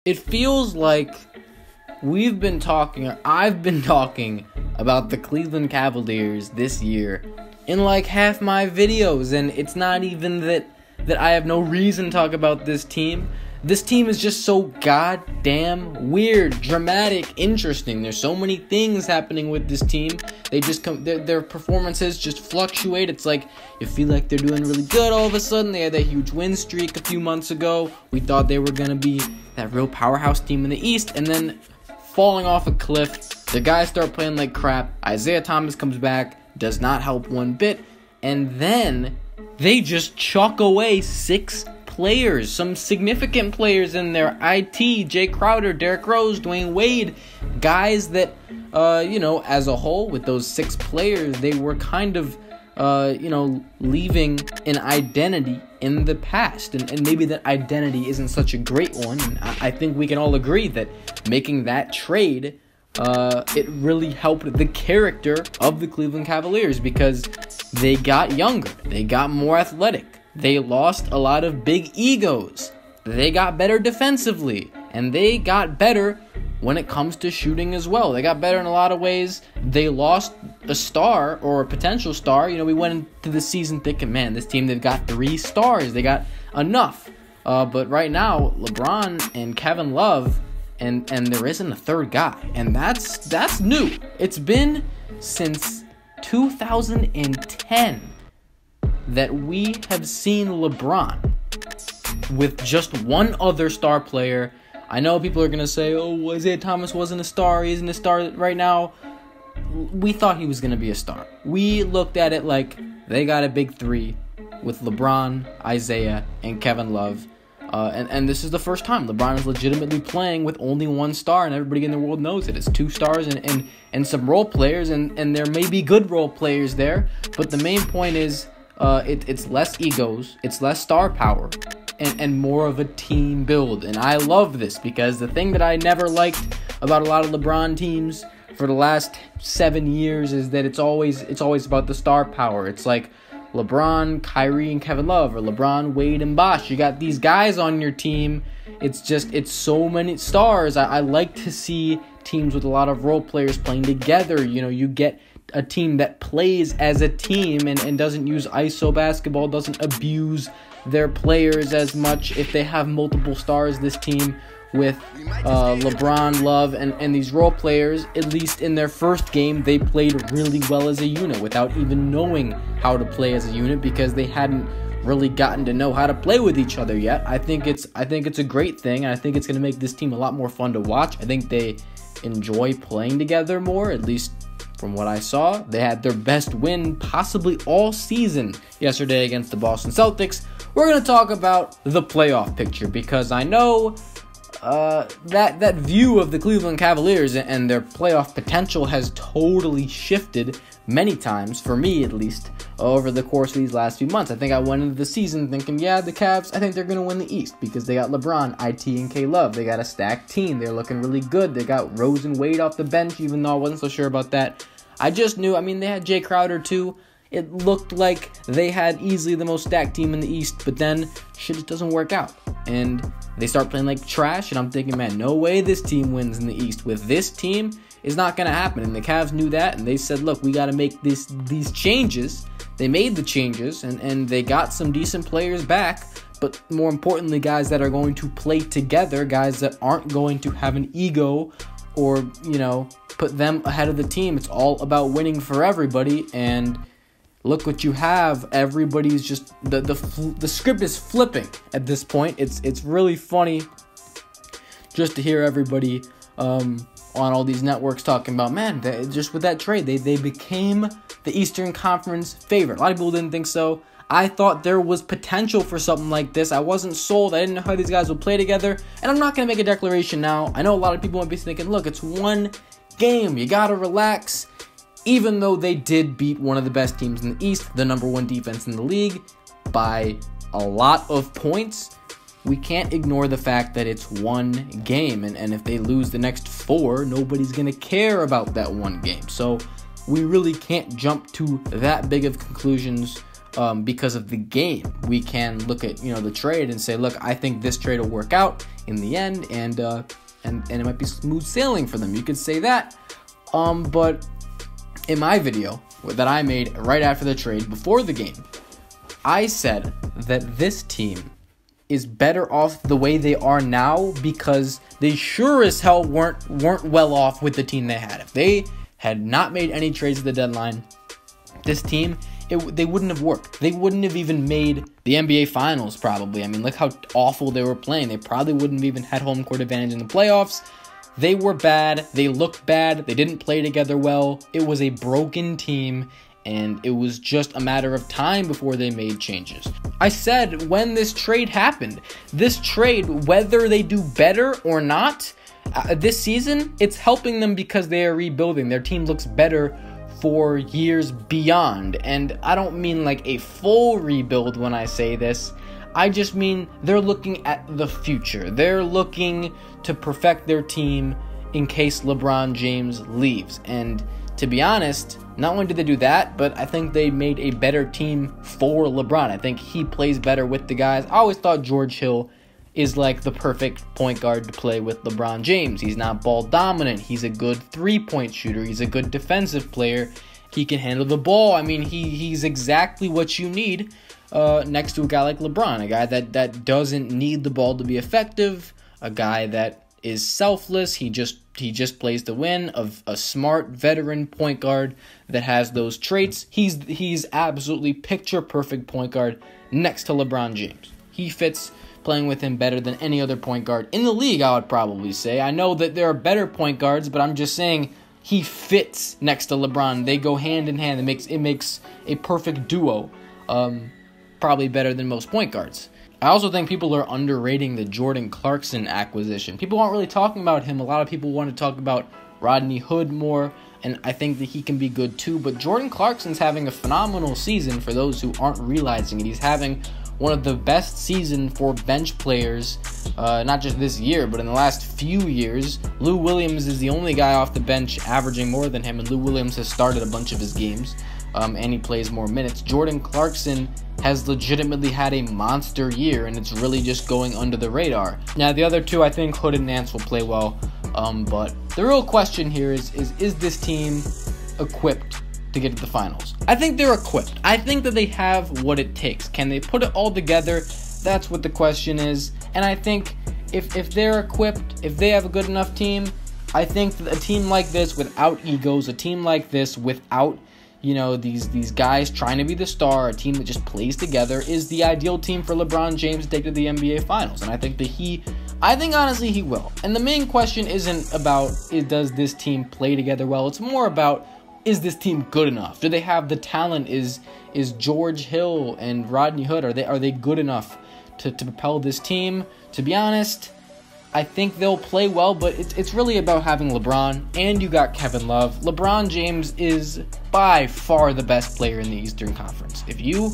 It feels like I've been talking about the Cleveland Cavaliers this year in like half my videos, and it's not even that I have no reason to talk about this team. This team is just so goddamn weird, dramatic, interesting. There's so many things happening with this team. They just their performances just fluctuate. It's like you feel like they're doing really good all of a sudden. They had that huge win streak a few months ago. We thought they were going to be that real powerhouse team in the East, and then falling off a cliff. The guys start playing like crap. Isaiah Thomas comes back, does not help one bit, and then they just chalk away 6 players, some significant players in there. IT, Jay Crowder, Derrick Rose, Dwayne Wade, guys that, as a whole, with those 6 players, they were kind of, leaving an identity in the past. And maybe that identity isn't such a great one. And I think we can all agree that making that trade, it really helped the character of the Cleveland Cavaliers because they got younger, they got more athletic. They lost a lot of big egos. They got better defensively. And they got better when it comes to shooting as well. They got better in a lot of ways. They lost a star or a potential star. We went into the season thinking, man, this team, they've got 3 stars. They got enough. But right now, LeBron and Kevin Love, and there isn't a third guy. And that's new. It's been since 2010. That we have seen LeBron with just one other star player. I know people are going to say, oh, Isaiah Thomas wasn't a star. He isn't a star right now. We thought he was going to be a star. We looked at it like they got a big 3 with LeBron, Isaiah, and Kevin Love. And this is the first time LeBron is legitimately playing with only one star, and everybody in the world knows it. It's 2 stars and some role players, and there may be good role players there. But the main point is, it's less egos, it's less star power, and more of a team build. And I love this because the thing that I never liked about a lot of LeBron teams for the last 7 years is that it's always about the star power. It's like LeBron, Kyrie, and Kevin Love, or LeBron, Wade, and Bosh. You got these guys on your team. It's so many stars. I like to see teams with a lot of role players playing together. You get a team that plays as a team and doesn't use ISO basketball, doesn't abuse their players as much. If they have multiple stars, this team with LeBron, Love, and these role players, at least in their first game, they played really well as a unit without even knowing how to play as a unit because they hadn't really gotten to know how to play with each other yet. I think it's a great thing, and I think it's going to make this team a lot more fun to watch. I think they enjoy playing together more, at least from what I saw. They had their best win possibly all season yesterday against the Boston Celtics. We're going to talk about the playoff picture because I know that view of the Cleveland Cavaliers and their playoff potential has totally shifted many times, for me at least, over the course of these last few months. I think I went into the season thinking, the Cavs, I think they're going to win the East because they got LeBron, IT, and K-Love. They got a stacked team. They're looking really good. They got Rose and Wade off the bench, even though I wasn't so sure about that. I just knew, they had Jay Crowder too. It looked like they had easily the most stacked team in the East, but then shit just doesn't work out. And they start playing like trash, and I'm thinking, man, no way this team wins in the East. With this team, it's not going to happen. And the Cavs knew that, and they said, look, we got to make these changes. They made the changes, and they got some decent players back, but more importantly, guys that are going to play together, guys that aren't going to have an ego or, put them ahead of the team. It's all about winning for everybody, and look what you have. Everybody's just the script is flipping at this point. It's really funny just to hear everybody on all these networks talking about, man, just with that trade, they became the Eastern Conference favorite. A lot of people didn't think so. I thought there was potential for something like this. I wasn't sold. I didn't know how these guys would play together. And I'm not going to make a declaration now. I know a lot of people might be thinking, look, it's one game. You got to relax. Even though they did beat one of the best teams in the East, the number 1 defense in the league, by a lot of points, we can't ignore the fact that it's one game. And if they lose the next 4, nobody's going to care about that one game. So we really can't jump to that big of conclusions because of the game. We can look at, the trade and say, look, I think this trade will work out in the end, and it might be smooth sailing for them. You could say that. But in my video that I made right after the trade, before the game, I said that this team is better off the way they are now because they sure as hell weren't well off with the team they had. If they had not made any trades at the deadline, this team, they wouldn't have worked. They wouldn't have even made the NBA Finals, probably. I mean, look how awful they were playing. They probably wouldn't have even had home court advantage in the playoffs. They were bad. They looked bad. They didn't play together well. It was a broken team, and it was just a matter of time before they made changes. I said when this trade happened, this trade, whether they do better or not this season, it's helping them because they are rebuilding. Their team looks better for years beyond. And I don't mean like a full rebuild when I say this. I just mean they're looking at the future. They're looking to perfect their team in case LeBron James leaves. And to be honest, not only did they do that, but I think they made a better team for LeBron. I think he plays better with the guys. I always thought George Hill is like the perfect point guard to play with LeBron James. He's not ball dominant. He's a good three-point shooter. He's a good defensive player. He can handle the ball. I mean, he's exactly what you need next to a guy like LeBron, a guy that doesn't need the ball to be effective, a guy that is selfless. He just plays to win, of a smart veteran point guard that has those traits. He's absolutely picture perfect point guard next to LeBron James. He fits playing with him better than any other point guard in the league, I would probably say. I know that there are better point guards, but I'm just saying he fits next to LeBron. They go hand in hand. It makes a perfect duo. Probably better than most point guards. I also think people are underrating the Jordan Clarkson acquisition. People aren't really talking about him. A lot of people want to talk about Rodney Hood more, and I think that he can be good too. But Jordan Clarkson's having a phenomenal season for those who aren't realizing it. He's having one of the best seasons for bench players, not just this year, but in the last few years. Lou Williams is the only guy off the bench averaging more than him, and Lou Williams has started a bunch of his games, and he plays more minutes. Jordan Clarkson has legitimately had a monster year, and it's really just going under the radar. Now, the other two, I think Hood and Nance will play well, but the real question here is this team equipped to get to the finals? I think they're equipped. I think that they have what it takes. Can they put it all together? That's what the question is. And I think if they're equipped, if they have a good enough team, I think that a team like this without egos, a team like this without these guys trying to be the star, a team that just plays together, is the ideal team for LeBron James to take to the NBA Finals. And I think that honestly he will. And the main question isn't about does this team play together well. It's more about, is this team good enough? Do they have the talent? Is George Hill and Rodney Hood, are they good enough to propel this team? To be honest, I think they'll play well, but it's really about having LeBron, and you got Kevin Love. LeBron James is by far the best player in the Eastern Conference. If you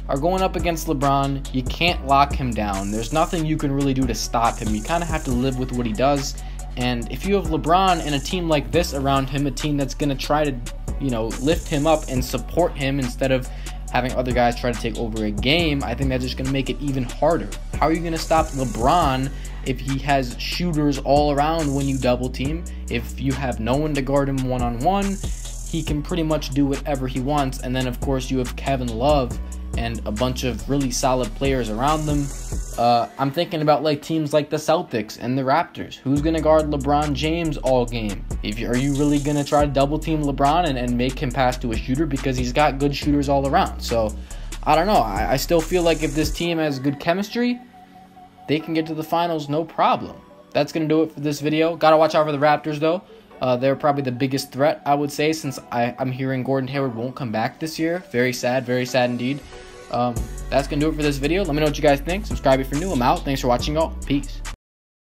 are going up against LeBron, you can't lock him down. There's nothing you can really do to stop him. You kind of have to live with what he does. And if you have LeBron and a team like this around him, a team that's going to try to, lift him up and support him instead of having other guys try to take over a game, I think that's just going to make it even harder. How are you going to stop LeBron if he has shooters all around when you double team? If you have no one to guard him one-on-one, he can pretty much do whatever he wants. And then, of course, you have Kevin Love and a bunch of really solid players around them. I'm thinking about teams like the Celtics and the Raptors. Who's going to guard LeBron James all game? Are you really going to try to double team LeBron and make him pass to a shooter? Because he's got good shooters all around. So, I don't know. I still feel like if this team has good chemistry, they can get to the finals no problem. That's going to do it for this video. Got to watch out for the Raptors, though. They're probably the biggest threat, I would say, since I'm hearing Gordon Hayward won't come back this year. Very sad indeed. That's going to do it for this video. Let me know what you guys think. Subscribe if you're new. I'm out. Thanks for watching, y'all. Peace.